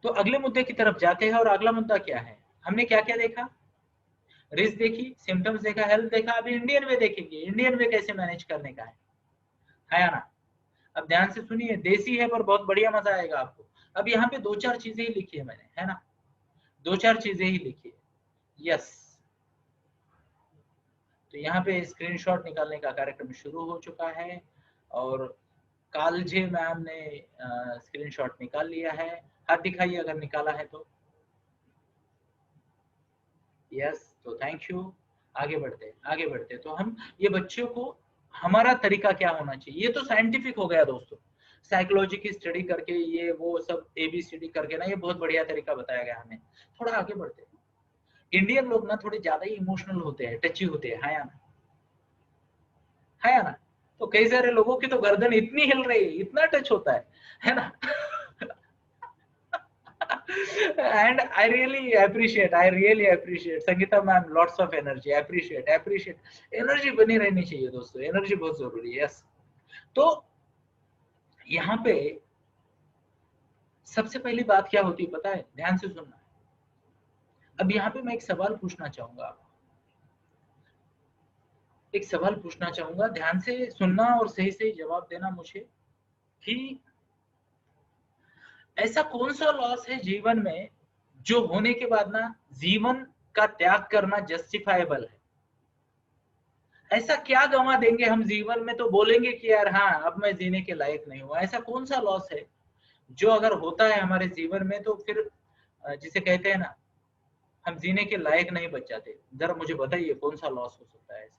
तो अगले मुद्दे की तरफ जाते हैं, और अगला मुद्दा क्या है? हमने क्या क्या देखा? रिस्क देखी, सिम्टम्स देखा, हेल्थ देखा। अभी इंडियन वे देखेंगे, इंडियन वे कैसे मैनेज करने का है या ना? अब ध्यान से सुनिए, देसी है पर बहुत बढ़िया मजा आएगा आपको। अब यहाँ पे 2-4 चीजें ही लिखी है मैंने, है ना? 2-4 चीजें ही लिखी है। यस, तो यहाँ पे स्क्रीनशॉट निकालने का कार्यक्रम शुरू हो चुका है, और कालजे मैम ने स्क्रीनशॉट निकाल लिया है। हाथ दिखाइए अगर निकाला है तो। यस, तो थैंक यू। आगे बढ़ते। तो हम ये बच्चों को, हमारा तरीका क्या होना चाहिए, ये तो साइंटिफिक हो गया दोस्तों। साइकोलॉजी की स्टडी करके, ये वो सब ABCD करके ना, ये बहुत बढ़िया तरीका बताया गया हमें। थोड़ा आगे बढ़ते। इंडियन लोग ना थोड़े ज्यादा ही इमोशनल होते हैं, टची होते हैं, है या ना? है या ना? तो कई सारे लोगों की तो गर्दन इतनी हिल रही है, इतना टच होता है ना? And I really appreciate Sangeeta ma'am, lots of energy, appreciate energy बनी रहनी चाहिए दोस्तों, एनर्जी बहुत जरूरी है। यस, तो यहाँ पे सबसे पहली बात क्या होती है पता है? ध्यान से सुनना। अब यहाँ पे मैं एक सवाल पूछना चाहूंगा आपको, एक सवाल पूछना चाहूंगा, ध्यान से सुनना और सही सही जवाब देना मुझे, कि ऐसा कौन सा लॉस है जीवन में जो होने के बाद ना जीवन का त्याग करना जस्टिफाइबल है? ऐसा क्या गंवा देंगे हम जीवन में तो बोलेंगे कि यार हाँ, अब मैं जीने के लायक नहीं हुआ? ऐसा कौन सा लॉस है जो अगर होता है हमारे जीवन में तो फिर जिसे कहते हैं ना, हम जीने के लायक नहीं बच जाते? जरा मुझे बताइए कौन सा लॉस हो सकता है ऐसा?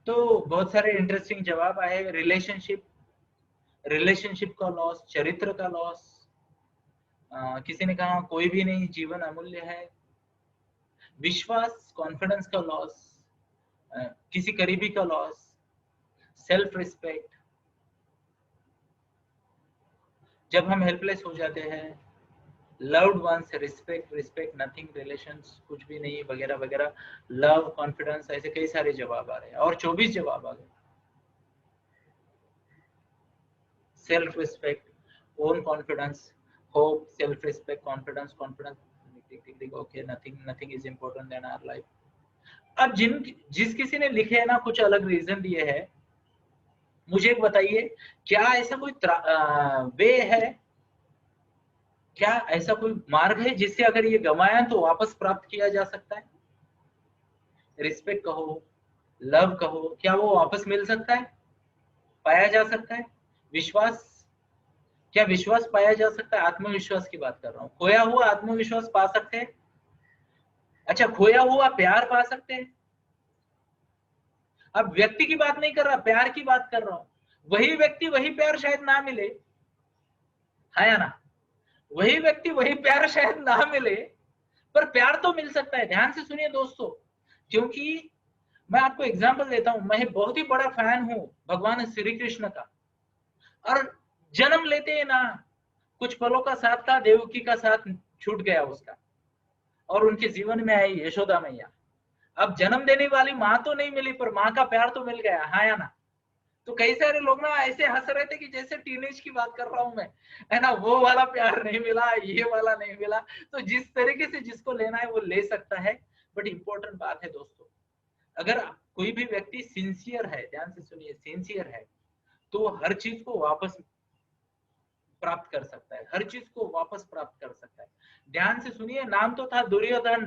तो बहुत सारे इंटरेस्टिंग जवाब आए। रिलेशनशिप का लॉस, चरित्र का लॉस, किसी ने कहा कोई भी नहीं, जीवन अमूल्य है, विश्वास, कॉन्फिडेंस का लॉस, किसी करीबी का लॉस, सेल्फ रिस्पेक्ट, जब हम हेल्पलेस हो जाते हैं, loved ones, respect nothing, relations कुछ भी नहीं, वगैरह वगैरह, लव, कॉन्फिडेंस, ऐसे कई सारे जवाब आ रहे हैं, और 24 जवाब आ गए। Self respect, own confidence, hope, self respect, confidence, okay, nothing is important then our life. अब जिस किसी ने लिखे है ना, कुछ अलग रीजन दिए है, मुझे एक बताइए, क्या ऐसा कोई वे है, क्या ऐसा कोई मार्ग है जिससे अगर ये गंवाया तो वापस प्राप्त किया जा सकता है? रिस्पेक्ट कहो, लव कहो, क्या वो वापस मिल सकता है, पाया जा सकता है? विश्वास, क्या विश्वास पाया जा सकता है? आत्मविश्वास की बात कर रहा हूँ। खोया हुआ आत्मविश्वास पा सकते हैं? अच्छा, खोया हुआ प्यार पा सकते हैं? अब व्यक्ति की बात नहीं कर रहा, प्यार की बात कर रहा हूँ। वही व्यक्ति वही प्यार शायद ना मिले, है या ना? वही व्यक्ति वही प्यार शायद ना मिले, पर प्यार तो मिल सकता है। ध्यान से सुनिए दोस्तों, क्योंकि मैं आपको एग्जांपल देता हूं, मैं बहुत ही बड़ा फैन हूं भगवान श्री कृष्ण का, और जन्म लेते ही ना कुछ पलों का साथ था, देवकी का साथ छूट गया उसका, और उनके जीवन में आई यशोदा मैया। अब जन्म देने वाली माँ तो नहीं मिली, पर माँ का प्यार तो मिल गया, हाँ या ना? तो कई सारे लोग ना ऐसे हंस रहे थे कि जैसे टीनेज की बात कर रहा हूं मैं, है ना? वो वाला प्यार नहीं मिला, ये वाला नहीं मिला। तो जिस तरीके से जिसको लेना है वो ले सकता है। बट इंपॉर्टेंट बात है दोस्तों, अगर कोई भी व्यक्ति सिंसियर है, ध्यान से सुनिए, सिंसियर है, तो हर चीज को वापस प्राप्त कर सकता है, हर चीज को वापस प्राप्त कर सकता है। ध्यान से सुनिए, नाम तो था दुर्योधन,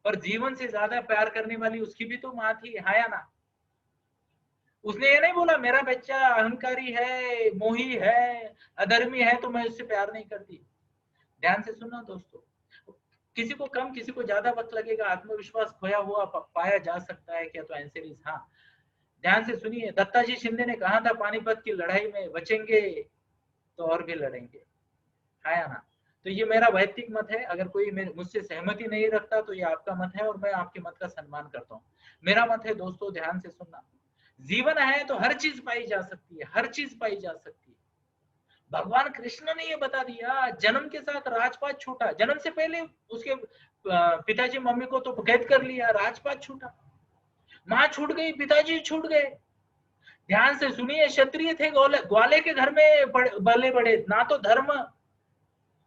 पर जीवन से ज्यादा प्यार करने वाली उसकी भी तो माँ थी, है या ना? उसने ये नहीं बोला मेरा बच्चा अहंकारी है, मोही है, अधर्मी है, तो मैं उससे प्यार नहीं करती। ध्यान से सुनना दोस्तों, किसी को कम किसी को ज्यादा वक्त लगेगा, आत्मविश्वास खोया हुआ पाया जा सकता है क्या? तो आंसर इज हाँ। ध्यान से सुनिए, दत्ताजी शिंदे ने कहा था पानीपत की लड़ाई में बचेंगे तो और भी लड़ेंगे। है या ना? तो ये मेरा वैयक्तिक मत है, अगर कोई मुझसे सहमति नहीं रखता तो ये आपका मत है और मैं आपके मत का सम्मान करता हूँ। मेरा मत है दोस्तों, ध्यान से सुनना, जीवन है तो हर चीज पाई जा सकती है, हर चीज पाई जा सकती है। भगवान कृष्ण ने ये बता दिया, जन्म के साथ राजपाट छूटा, जन्म से पहले उसके पिताजी मम्मी को तो कैद कर लिया, राजपाट छूटा, माँ छूट गई, पिताजी छूट गए। ध्यान से सुनिए, क्षत्रिय थे, ग्वाले के घर में बले बड़े, ना तो धर्म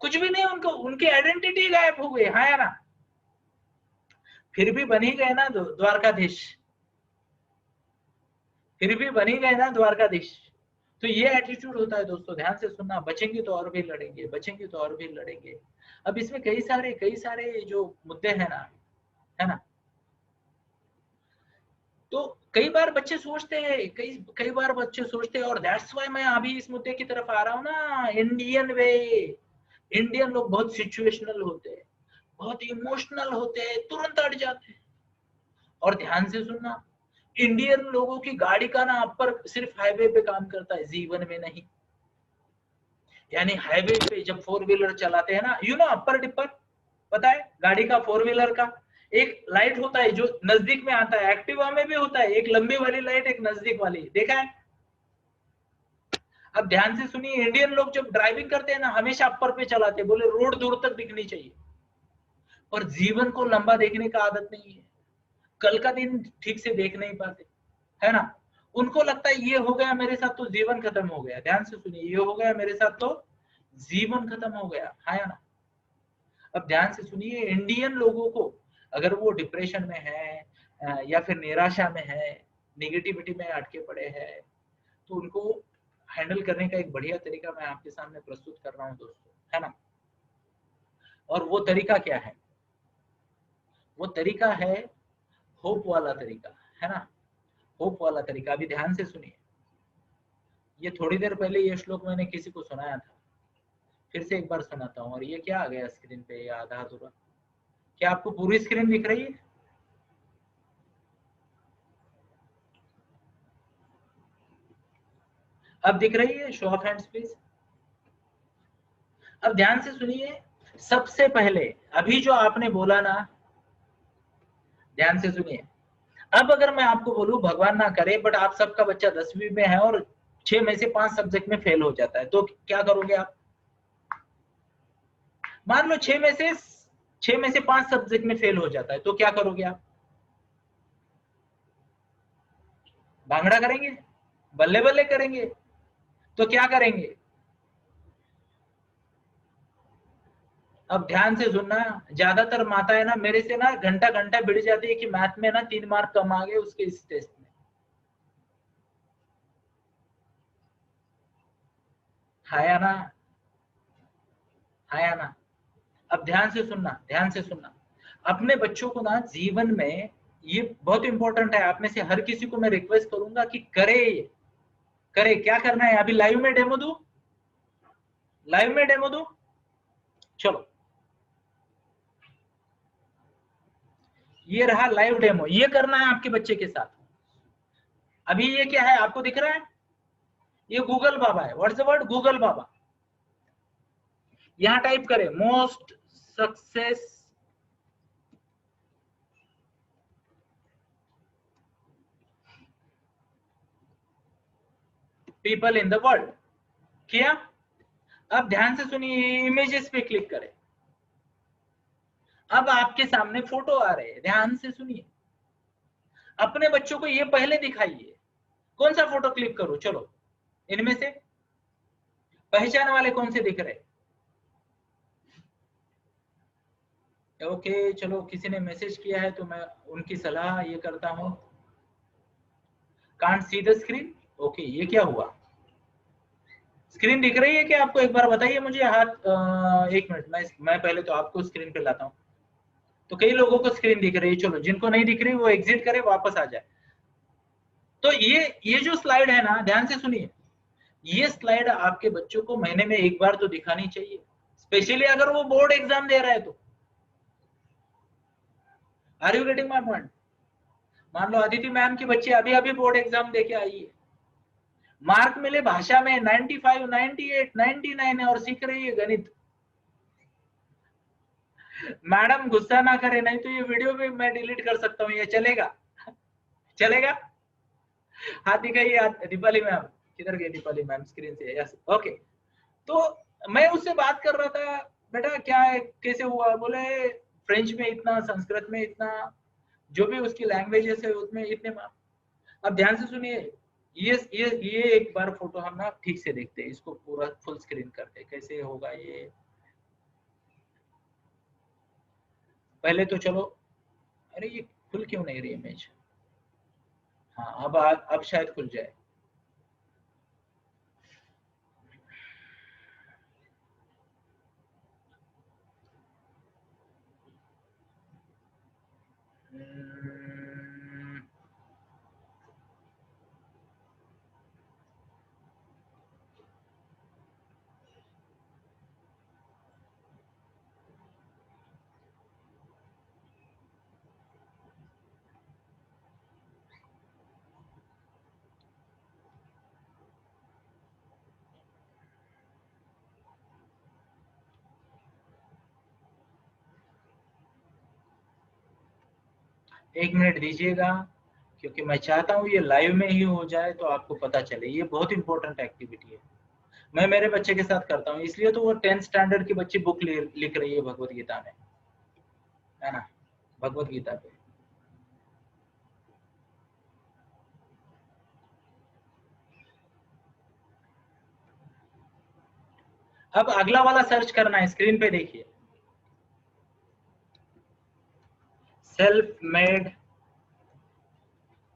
कुछ भी नहीं, उनको उनकी आइडेंटिटी गायब हो गई, हाँ या ना? फिर भी बन ही गए ना द्वारकाधीश, फिर भी बन ही गए ना द्वारकाधीश। तो ये एटीट्यूड होता है दोस्तों, ध्यान से सुनना, बचेंगे तो और भी लड़ेंगे, बचेंगे तो और भी लड़ेंगे। अब इसमें कई सारे जो मुद्दे हैं ना, है ना, तो कई बार बच्चे सोचते हैं, कई बार बच्चे सोचते हैं, और दैट्स वाई मैं अभी इस मुद्दे की तरफ आ रहा हूँ ना, इंडियन वे। इंडियन लोग बहुत सिचुएशनल होते हैं, बहुत इमोशनल होते हैं, तुरंत अड़ जाते हैं। और ध्यान से सुनना, इंडियन लोगों की गाड़ी का ना अपर सिर्फ हाईवे पे काम करता है, जीवन में नहीं। यानी हाईवे पे जब 4 व्हीलर चलाते हैं ना, यू नो अपर डिपर, पता है गाड़ी का, 4 व्हीलर का एक लाइट होता है जो नजदीक में आता है, एक्टिवा में भी होता है, एक लंबी वाली लाइट, एक नजदीक वाली, देखा है? अब ध्यान से सुनिए, इंडियन लोग जब ड्राइविंग करते हैं ना, हमेशा अपर पे चलाते हैं, बोले रोड दूर तक दिखनी चाहिए, और जीवन को लंबा देखने का आदत नहीं है, कल का दिन ठीक से देख नहीं पाते, है ना? उनको लगता है ये हो गया मेरे साथ तो जीवन खत्म हो गया। ध्यान से सुनिए, ये हो गया मेरे साथ तो जीवन खत्म हो गया, है ना? अब ध्यान से सुनिए, इंडियन लोगों को अगर वो डिप्रेशन में है या फिर निराशा में है, निगेटिविटी में अटके पड़े हैं, तो उनको हैंडल करने का एक बढ़िया तरीका मैं आपके सामने प्रस्तुत कर रहा हूँ दोस्तों, है ना? और वो तरीका क्या है? वो तरीका है होप वाला तरीका, है ना? होप वाला तरीका। अभी ध्यान से सुनिए, ये थोड़ी देर पहले ये श्लोक मैंने किसी को सुनाया था, फिर से एक बार सुनाता हूँ। और ये क्या आ गया स्क्रीन पे, ये आधा अधूरा, क्या आपको पूरी स्क्रीन दिख रही है? अब दिख रही है? Show of hands please. अब ध्यान से सुनिए, सबसे पहले अभी जो आपने बोला ना, ध्यान से सुनिए, अब अगर मैं आपको बोलूं भगवान ना करे बट आप सबका बच्चा 10वीं में है और 6 में से 5 सब्जेक्ट में फेल हो जाता है, तो क्या करोगे आप? मान लो 6 में से 5 सब्जेक्ट में फेल हो जाता है, तो क्या करोगे आप? भांगड़ा करेंगे, बल्ले बल्ले करेंगे, तो क्या करेंगे? अब ध्यान से सुनना, ज्यादातर माताएं ना मेरे से ना घंटा घंटा भिड़ जाती है कि मैथ में ना 3 मार्क कम आ गए उसके इस टेस्ट में, है या ना? है या ना? अब ध्यान से सुनना, ध्यान से सुनना, अपने बच्चों को ना जीवन में, ये बहुत इंपॉर्टेंट है, आप में से हर किसी को मैं रिक्वेस्ट करूंगा कि करे, करे। क्या करना है? अभी लाइव में डेमो दूं, लाइव में डेमो दूं, चलो ये रहा लाइव डेमो, ये करना है आपके बच्चे के साथ। अभी ये क्या है आपको दिख रहा है? ये गूगल बाबा है, व्हाट्स द वर्ड? गूगल बाबा। यहां टाइप करें most success people in the world, किया? अब ध्यान से सुनिए, इमेजेस पे क्लिक करें, अब आपके सामने फोटो आ रहे हैं, ध्यान से सुनिए। अपने बच्चों को ये पहले दिखाइए, कौन सा फोटो क्लिक करूं? चलो इनमें से पहचान वाले कौन से दिख रहे? ओके चलो, किसी ने मैसेज किया है तो मैं उनकी सलाह ये करता हूं। Can't see the screen, okay ये क्या हुआ? स्क्रीन दिख रही है क्या आपको? एक बार बताइए मुझे हाथ, एक मिनट, मैं पहले तो आपको स्क्रीन पे लाता हूँ। तो कई लोगों को स्क्रीन दिख रही है, चलो जिनको नहीं दिख रही वो एग्जिट करे, वापस आ जाए। तो ये जो स्लाइड है ना, ध्यान से सुनिए, ये स्लाइड आपके बच्चों को महीने में एक बार तो दिखानी चाहिए, स्पेशली अगर वो बोर्ड एग्जाम दे रहा है तो। Are you getting my point? मान लो अदिति मैम की बच्ची अभी अभी बोर्ड एग्जाम देके आई है, मार्क मिले भाषा में 95, 98, 99 है और सीख रही है गणित, मैडम गुस्सा ना करे, नहीं तो ये वीडियो भी मैं डिलीट कर सकता हूँ, ये चलेगा? चलेगा? हाथ दिखाइए, दीपाली मैम किधर गई? दीपाली मैम स्क्रीन से, यस ओके। तो मैं उससे बात कर रहा था, बेटा क्या है, कैसे हुआ? बोले फ्रेंच में इतना, संस्कृत में इतना, जो भी उसकी लैंग्वेजेस है उसमें इतने मार्क्स। अब ध्यान से सुनिए, ये एक बार फोटो हम ना ठीक से देखते हैं, इसको पूरा फुल स्क्रीन करते हैं, कैसे होगा ये। पहले तो चलो, अरे ये खुल क्यों नहीं रही इमेज? हाँ अब शायद खुल जाए। हम्म, 1 मिनट दीजिएगा, क्योंकि मैं चाहता हूँ ये लाइव में ही हो जाए तो आपको पता चले, ये बहुत इंपॉर्टेंट एक्टिविटी है। मैं मेरे बच्चे के साथ करता हूँ, इसलिए तो वो 10th स्टैंडर्ड की बच्ची बुक लिख रही है भगवत गीता में, है ना, भगवत गीता पे। अब अगला वाला सर्च करना है, स्क्रीन पे देखिए, self made,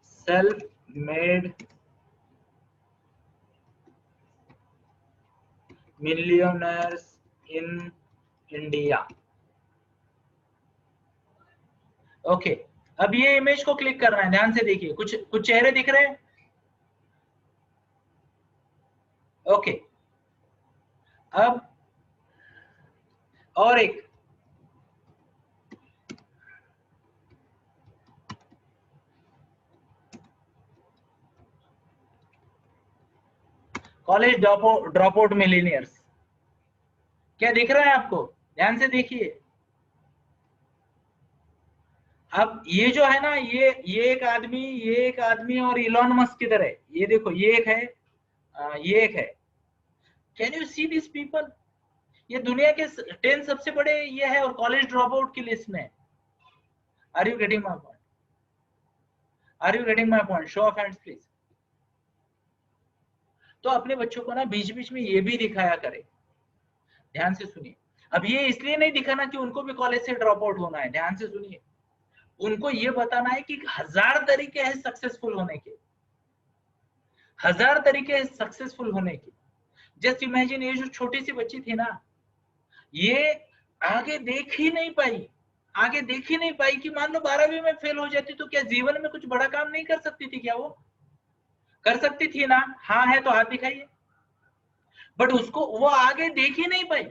self made millionaires in India. Okay, अब ये इमेज को क्लिक करना है, ध्यान से देखिए, कुछ कुछ चेहरे दिख रहे हैं। ओके, अब और एक, कॉलेज ड्रॉप आउट मिलीनियर्स, क्या दिख रहा है आपको? ध्यान से देखिए। अब ये जो है ना, ये एक आदमी और इलॉन मस्क किधर है? ये देखो, ये एक है, ये एक है। Can you see this people? ये दुनिया के 10 सबसे बड़े ये है, और कॉलेज ड्रॉप आउट की लिस्ट में। Are you getting my point? Are you getting my point? Show of hands please. तो अपने बच्चों को ना बीच बीच में ये भी दिखाया करे, ध्यान से सुनिए। अब ये इसलिए नहीं दिखाना कि उनको भी कॉलेज से ड्रॉप आउट होना है, ध्यान से सुनिए। उनको ये बताना है कि 1000 तरीके हैं सक्सेसफुल होने के, 1000 तरीके हैं सक्सेसफुल होने के। जस्ट इमेजिन, ये जो छोटी सी बच्ची थी ना, ये आगे देख ही नहीं पाई, आगे देख ही नहीं पाई कि मान लो 12वीं में फेल हो जाती तो क्या जीवन में कुछ बड़ा काम नहीं कर सकती थी? क्या वो कर सकती थी ना? हाँ है तो हाथ दिखाइए। बट उसको वो आगे देख ही नहीं पाई।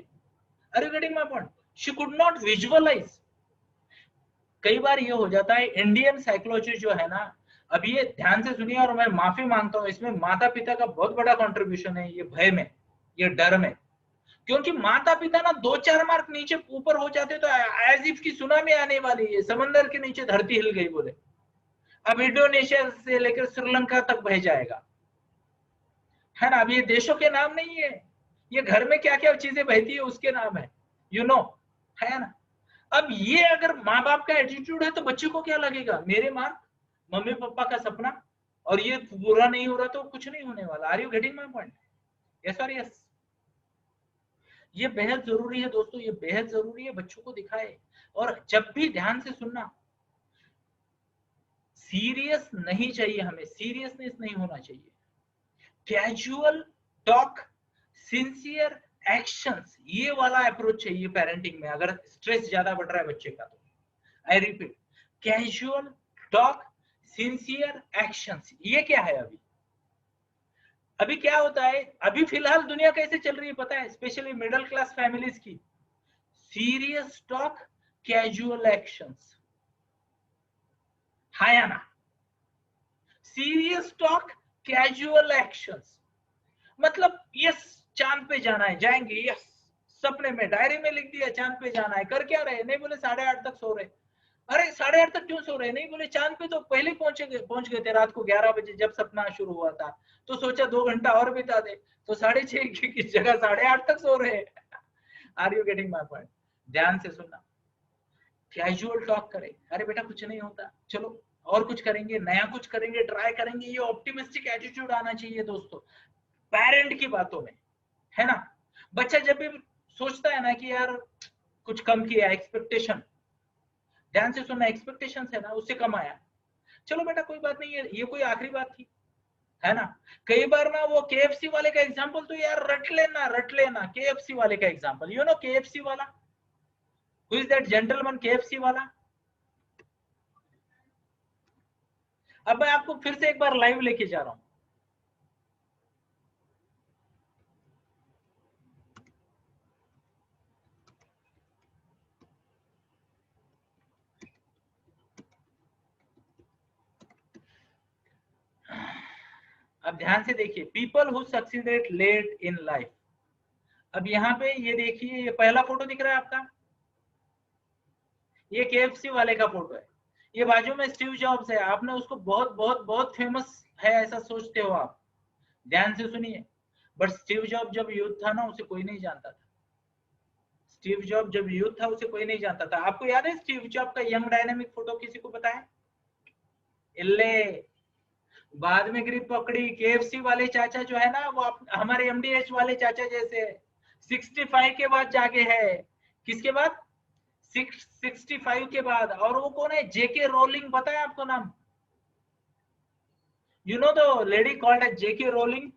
Are you getting my point? She could not visualise. कई बार ये हो जाता है, इंडियन साइकोलॉजी जो है ना, अब ये ध्यान से सुनिए, और मैं माफी मांगता हूं, इसमें माता पिता का बहुत बड़ा कंट्रीब्यूशन है, ये भय में, ये डर में। क्योंकि माता पिता ना 2-4 मार्क नीचे ऊपर हो जाते तो एज इफ की सुनामी आने वाली है, समंदर के नीचे धरती हिल गई बोले। अब इंडोनेशिया से लेकर श्रीलंका तक बह जाएगा, है ना। अब ये देशों के नाम नहीं है, ये घर में क्या क्या चीजें बहती है उसके नाम है, यू नो, है ना। अब ये अगर माँ बाप का एटीट्यूड है तो बच्चे को क्या लगेगा, मेरे मार्क, मम्मी पापा का सपना, और ये पूरा नहीं हो रहा तो कुछ नहीं होने वाला। Are you getting my point? Yes और यस। ये बेहद जरूरी है दोस्तों, ये बेहद जरूरी है, बच्चों को दिखाए। और जब भी ध्यान से सुनना, सीरियस नहीं चाहिए, हमें सीरियसनेस नहीं होना चाहिए। कैजुअल टॉक, सिंसियर एक्शंस, ये वाला अप्रोच चाहिए पेरेंटिंग में, अगर स्ट्रेस ज्यादा बढ़ रहा है बच्चे का तो। I repeat, casual talk, sincere actions, ये क्या है? अभी क्या होता है, अभी फिलहाल दुनिया कैसे चल रही है पता है, स्पेशली मिडिल क्लास फैमिलीज की? सीरियस टॉक, कैजुअल एक्शंस, हाँ या ना? सीरियस टॉक, कैजुअल एक्शंस, मतलब यस चांद पे जाना है, जाएंगे, यस सपने में डायरी में लिख दिया चांद पे जाना है। कर क्या रहे? नहीं बोले 8:30 तक सो रहे। अरे 8:30 तक क्यों सो रहे? नहीं बोले चांद पे तो पहले पहुंच गए थे रात को 11 बजे जब सपना शुरू हुआ था, तो सोचा 2 घंटा और बिता दे, तो 6:30 की जगह 8:30 तक सो रहे। Are you getting my point? ध्यान से सुनना। कैजुअल टॉक करें, अरे बेटा कुछ नहीं होता, चलो और कुछ करेंगे, नया कुछ करेंगे, ट्राई करेंगे, ये ऑप्टिमिस्टिक एटीट्यूड आना चाहिए दोस्तों पेरेंट की बातों में, है ना। बच्चा जब भी सोचता है ना कि यार कुछ कम किया, एक्सपेक्टेशन, ध्यान से सुनना, एक्सपेक्टेशन है ना उससे कम आया, चलो बेटा कोई बात नहीं है, ये कोई आखिरी बात थी, है ना। कई बार ना वो केएफसी वाले का एग्जांपल तो यार रट लेना केएफसी वाले का एग्जांपल, यू नो केएफसी वाला, who is that gentleman KFC वाला। अब मैं आपको फिर से एक बार लाइव लेके जा रहा हूं। अब ध्यान से देखिए, people who succeeded late in life. अब यहाँ पे ये देखिए, ये पहला फोटो दिख रहा है आपका, ये केएफसी वाले का फोटो है। ये बाजू में स्टीव जॉब्स है, आपने उसको बहुत बहुत बहुत फेमस है ऐसा सोचते हो आप। ध्यान से सुनिए, बट स्टीव जॉब जब यूथ था ना उसे कोई नहीं जानता था। स्टीव जॉब जब यूथ था उसे कोई नहीं जानता था। आपको याद है स्टीव जॉब का यंग डायनेमिक फोटो किसी को पता है? इल्ले बाद में ग्रिप पकड़ी। केएफसी वाले चाचा जो है ना वो हमारे एमडीएच वाले चाचा जैसे 65 के बाद जागे है। किसके बाद? 65 के बाद। और वो कौन है? जेके रोलिंग, पता है आपको नाम? You know the lady called as JK Rowling.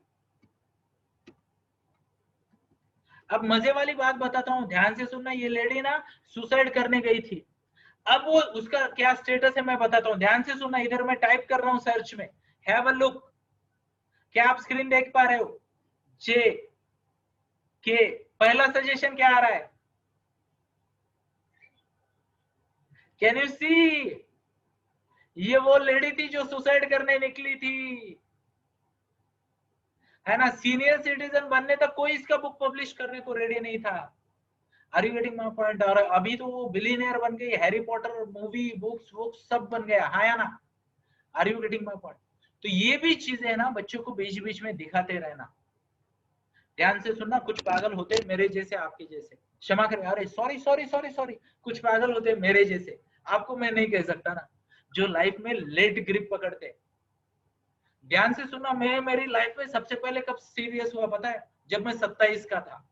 अब मजे वाली बात बताता हूँ, ध्यान से सुनना। ये लेडी ना सुसाइड करने गई थी। अब वो उसका क्या स्टेटस है मैं बताता हूँ, ध्यान से सुनना। इधर मैं टाइप कर रहा हूँ सर्च में, हैव अ लुक। क्या आप स्क्रीन देख पा रहे हो? जे के पहला सजेशन क्या आ रहा है? कैन यू सी? ये वो लेडी थी जो सुसाइड करने निकली थी, है ना। सीनियर सिटीजन बनने तक कोई इसका बुक पब्लिश करने को रेडी नहीं था। Are you getting my point? और अभी तो वो बिलियनियर बन गई, Harry Potter movie books books सब बन गया, हाँ या ना। Are you getting my point? तो ये भी चीजें है ना बच्चों को बीच बीच में दिखाते रहना। ध्यान से सुनना, कुछ पागल होते मेरे जैसे, आपके जैसे, क्षमा करें, अरे सॉरी सॉरी सॉरी सॉरी, कुछ पागल होते मेरे जैसे, आपको मैं नहीं कह सकता ना, जो लाइफ में लेट ग्रिप पकड़ते। ध्यान से सुनना, मैं मेरी लाइफ में सबसे पहले कब सीरियस हुआ पता है? जब मैं 27 का था।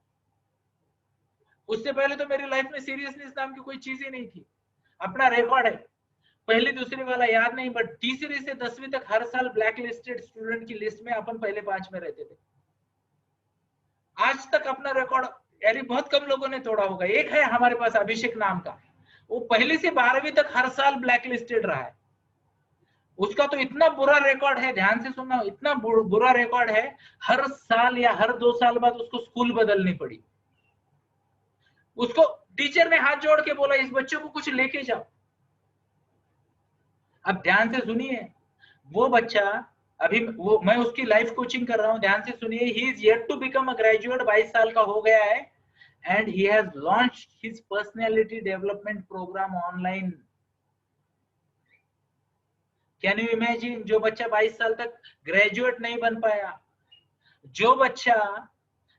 उससे पहले तो मेरी लाइफ में सीरियसनेस नाम की कोई चीज ही नहीं थी। अपना रिकॉर्ड है, पहली दूसरी वाला याद नहीं, बट तीसरी से 10वीं तक हर साल ब्लैक लिस्टेड स्टूडेंट की लिस्ट में अपन पहले 5 में रहते थे। आज तक अपना रिकॉर्ड यानी बहुत कम लोगों ने तोड़ा होगा। एक है हमारे पास अभिषेक नाम का, वो पहली से 12वीं तक हर साल ब्लैक लिस्टेड रहा है। उसका तो इतना बुरा रिकॉर्ड है, ध्यान से सुनना, इतना बुरा रिकॉर्ड है, हर साल या हर 2 साल बाद उसको स्कूल बदलनी पड़ी। उसको टीचर ने हाथ जोड़ के बोला इस बच्चे को कुछ लेके जाओ। अब ध्यान से सुनिए, वो बच्चा, अभी वो मैं उसकी लाइफ कोचिंग कर रहा हूं, ध्यान से सुनिए। He is yet to become a graduate, 22 साल का हो गया है, and he has launched his personality development program online. Can you imagine? जो बच्चा 22 साल तक ग्रेजुएट नहीं बन पाया, जो बच्चा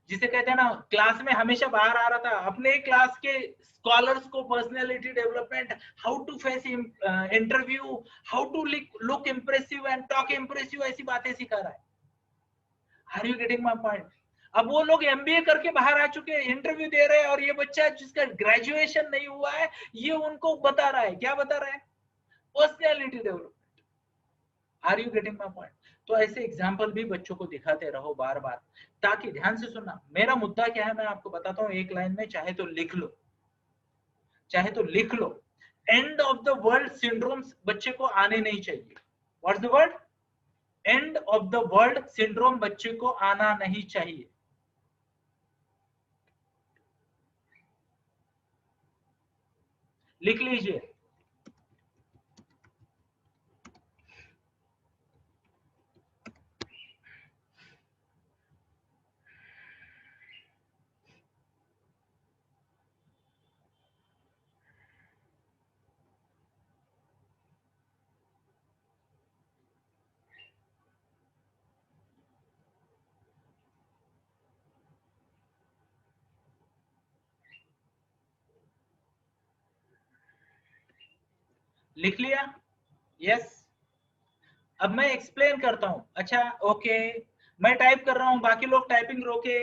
जिसे कहते हैं ना क्लास में हमेशा बाहर आ रहा था, अपने क्लास के स्कॉलर्स को personality development, how to face interview, how to look impressive and talk impressive, ऐसी बातें सिखा रहा है। Are you getting my point? अब वो लोग एमबीए करके बाहर आ चुके हैं, इंटरव्यू दे रहे हैं, और ये बच्चा जिसका ग्रेजुएशन नहीं हुआ है, ये उनको बता रहा है, क्या बता रहा है? Personality development. Are you getting my point? तो ऐसे एग्जाम्पल भी बच्चों को दिखाते रहो बार बार, ताकि, ध्यान से सुनना, मेरा मुद्दा क्या है मैं आपको बताता हूँ एक लाइन में, चाहे तो लिख लो, चाहे तो लिख लो। End of the world syndrome बच्चे को आने नहीं चाहिए। What's the word? End of the world syndrome बच्चे को आना नहीं चाहिए। लिख लीजिए। लिख लिया? यस। अब मैं एक्सप्लेन करता हूं। अच्छा ओके, मैं टाइप कर रहा हूं, बाकी लोग टाइपिंग रोके।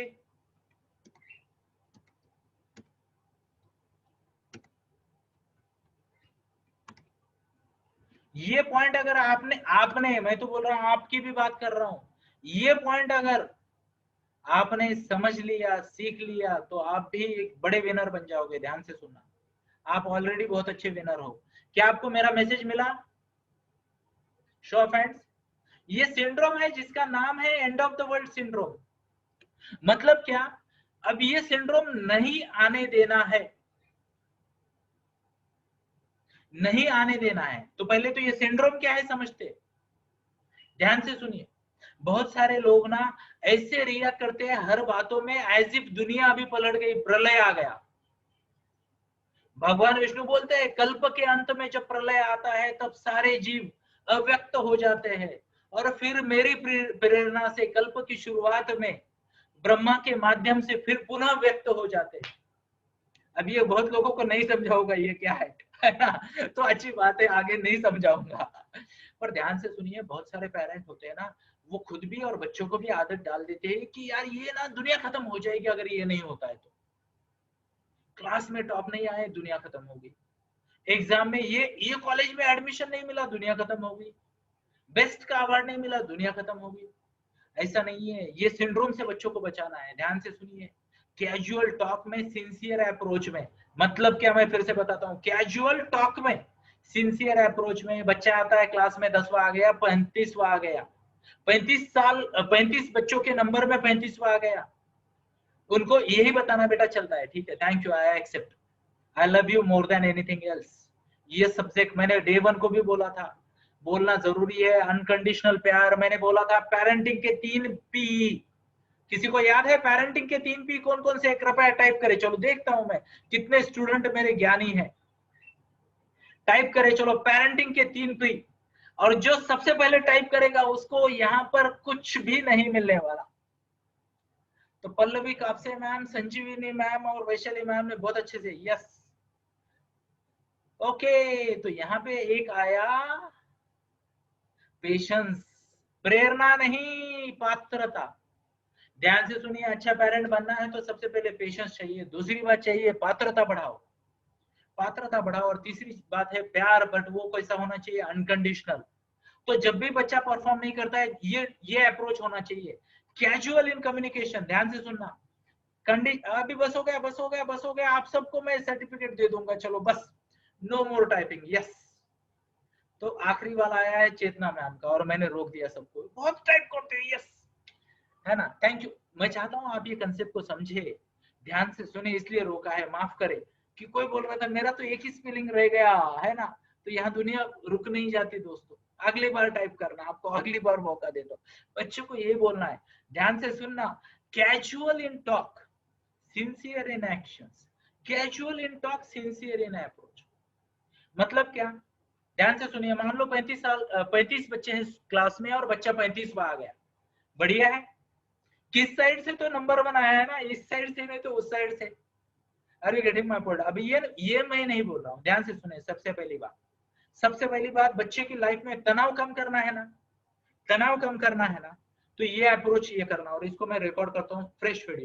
ये पॉइंट अगर आपने आपने मैं तो बोल रहा हूं, आपकी भी बात कर रहा हूं, ये पॉइंट अगर आपने समझ लिया, सीख लिया, तो आप भी एक बड़े विनर बन जाओगे। ध्यान से सुनना, आप ऑलरेडी बहुत अच्छे विनर हो। क्या आपको मेरा मैसेज मिला? Show of hands. ये सिंड्रोम है जिसका नाम है and of the world syndrome. मतलब क्या? अब ये सिंड्रोम नहीं आने देना है, नहीं आने देना है। तो पहले तो ये सिंड्रोम क्या है समझते। ध्यान से सुनिए। बहुत सारे लोग ना ऐसे रिएक्ट करते हैं हर बातों में एज इफ दुनिया अभी पलट गई, प्रलय आ गया। भगवान विष्णु बोलते हैं कल्प के अंत में जब प्रलय आता है तब सारे जीव अव्यक्त हो जाते हैं, और फिर मेरी प्रेरणा से कल्प की शुरुआत में ब्रह्मा के माध्यम से फिर पुनः व्यक्त हो जाते हैं। अब ये बहुत लोगों को नहीं समझा होगा ये क्या है ना? तो अच्छी बात है, आगे नहीं समझाऊंगा। पर ध्यान से सुनिए, बहुत सारे पेरेंट होते हैं ना, वो खुद भी और बच्चों को भी आदत डाल देते हैं कि यार ये ना दुनिया खत्म हो जाएगी अगर ये नहीं होता है तो। क्लास में टॉप नहीं आए, दुनिया खत्म होगी। एग्जाम में ये कॉलेज में एडमिशन नहीं मिला, दुनिया खत्म होगी। बेस्ट का अवार्ड नहीं मिला, दुनिया खत्म होगी। ऐसा नहीं है, ये सिंड्रोम से बच्चों को बचाना है। ध्यान से सुनिए, कैजुअल टॉक में, सिंसियर अप्रोच में, मतलब क्या, मैं फिर से बताता हूँ। कैजुअल टॉक में, सिंसियर अप्रोच में, बच्चा आता है क्लास में 10वां आ गया, 35वां आ गया, 35 बच्चों के नंबर में 35वां आ गया, उनको यही बताना बेटा चलता है, ठीक है, thank you, I accept, I love you more than anything else. ये सब्जेक्ट मैंने डे 1 को भी बोला था, बोलना जरूरी है। अनकंडीशनल प्यार, मैंने बोला था पेरेंटिंग के 3 P। किसी को याद है पेरेंटिंग के 3 P कौन कौन से? कृपया टाइप करे, चलो देखता हूं मैं कितने स्टूडेंट मेरे ज्ञानी हैं। टाइप करे चलो, पेरेंटिंग के 3 P। और जो सबसे पहले टाइप करेगा उसको यहां पर कुछ भी नहीं मिलने वाला। तो पल्लवी कापसे मैम, संजीवनी मैम और वैशाली मैम ने बहुत अच्छे से, यस ओके। तो यहाँ पे एक आया पेशेंस, प्रेरणा नहीं, पात्रता। ध्यान से सुनिए, अच्छा पेरेंट बनना है तो सबसे पहले पेशेंस चाहिए, दूसरी बात चाहिए पात्रता बढ़ाओ, पात्रता बढ़ाओ, और तीसरी बात है प्यार, बट वो कैसा होना चाहिए? अनकंडीशनल। तो जब भी बच्चा परफॉर्म नहीं करता है, ये अप्रोच होना चाहिए, कैजुअल इन कम्युनिकेशन। ध्यान से सुनना, अभी बस हो गया, बस हो गया, बस हो गया, आप सबको मैं सर्टिफिकेट दे दूंगा, चलो बस, नो मोर टाइपिंग, यस। तो आखिरी वाला आया है चेतना मैम का, और मैंने रोक दिया सबको, बहुत टाइप करते हैं, यस, है ना, थैंक यू। मैं चाहता हूं आप ये कंसेप्ट को समझे, ध्यान से सुने, इसलिए रोका है, माफ करे। कि कोई बोल रहा था मेरा तो एक ही स्पेलिंग रह गया है ना, तो यहाँ दुनिया रुक नहीं जाती दोस्तों। अगली बार टाइप करना, आपको अगली बार मौका दे दो। बच्चों को ये बोलना है, ध्यान से सुनना, casual in talk, sincere in actions, casual in talk, sincere in approach. मतलब क्या? ध्यान से सुनिए, मान लो 35 बच्चे हैं क्लास में और बच्चा 35वां आ गया, बढ़िया है। किस साइड से तो नंबर 1 आया है ना, इस साइड से नहीं तो उस साइड से। अरे गेटिंग माय पॉइंट। अभी ये मैं नहीं बोल रहा हूँ, ध्यान से सुने। सबसे पहली बात बच्चे की लाइफ में तनाव कम करना है ना, तनाव कम करना है ना, तो ये अप्रोच ये करना। और इसको मैं रिकॉर्ड करता हूँ फ्रेश वीडियो।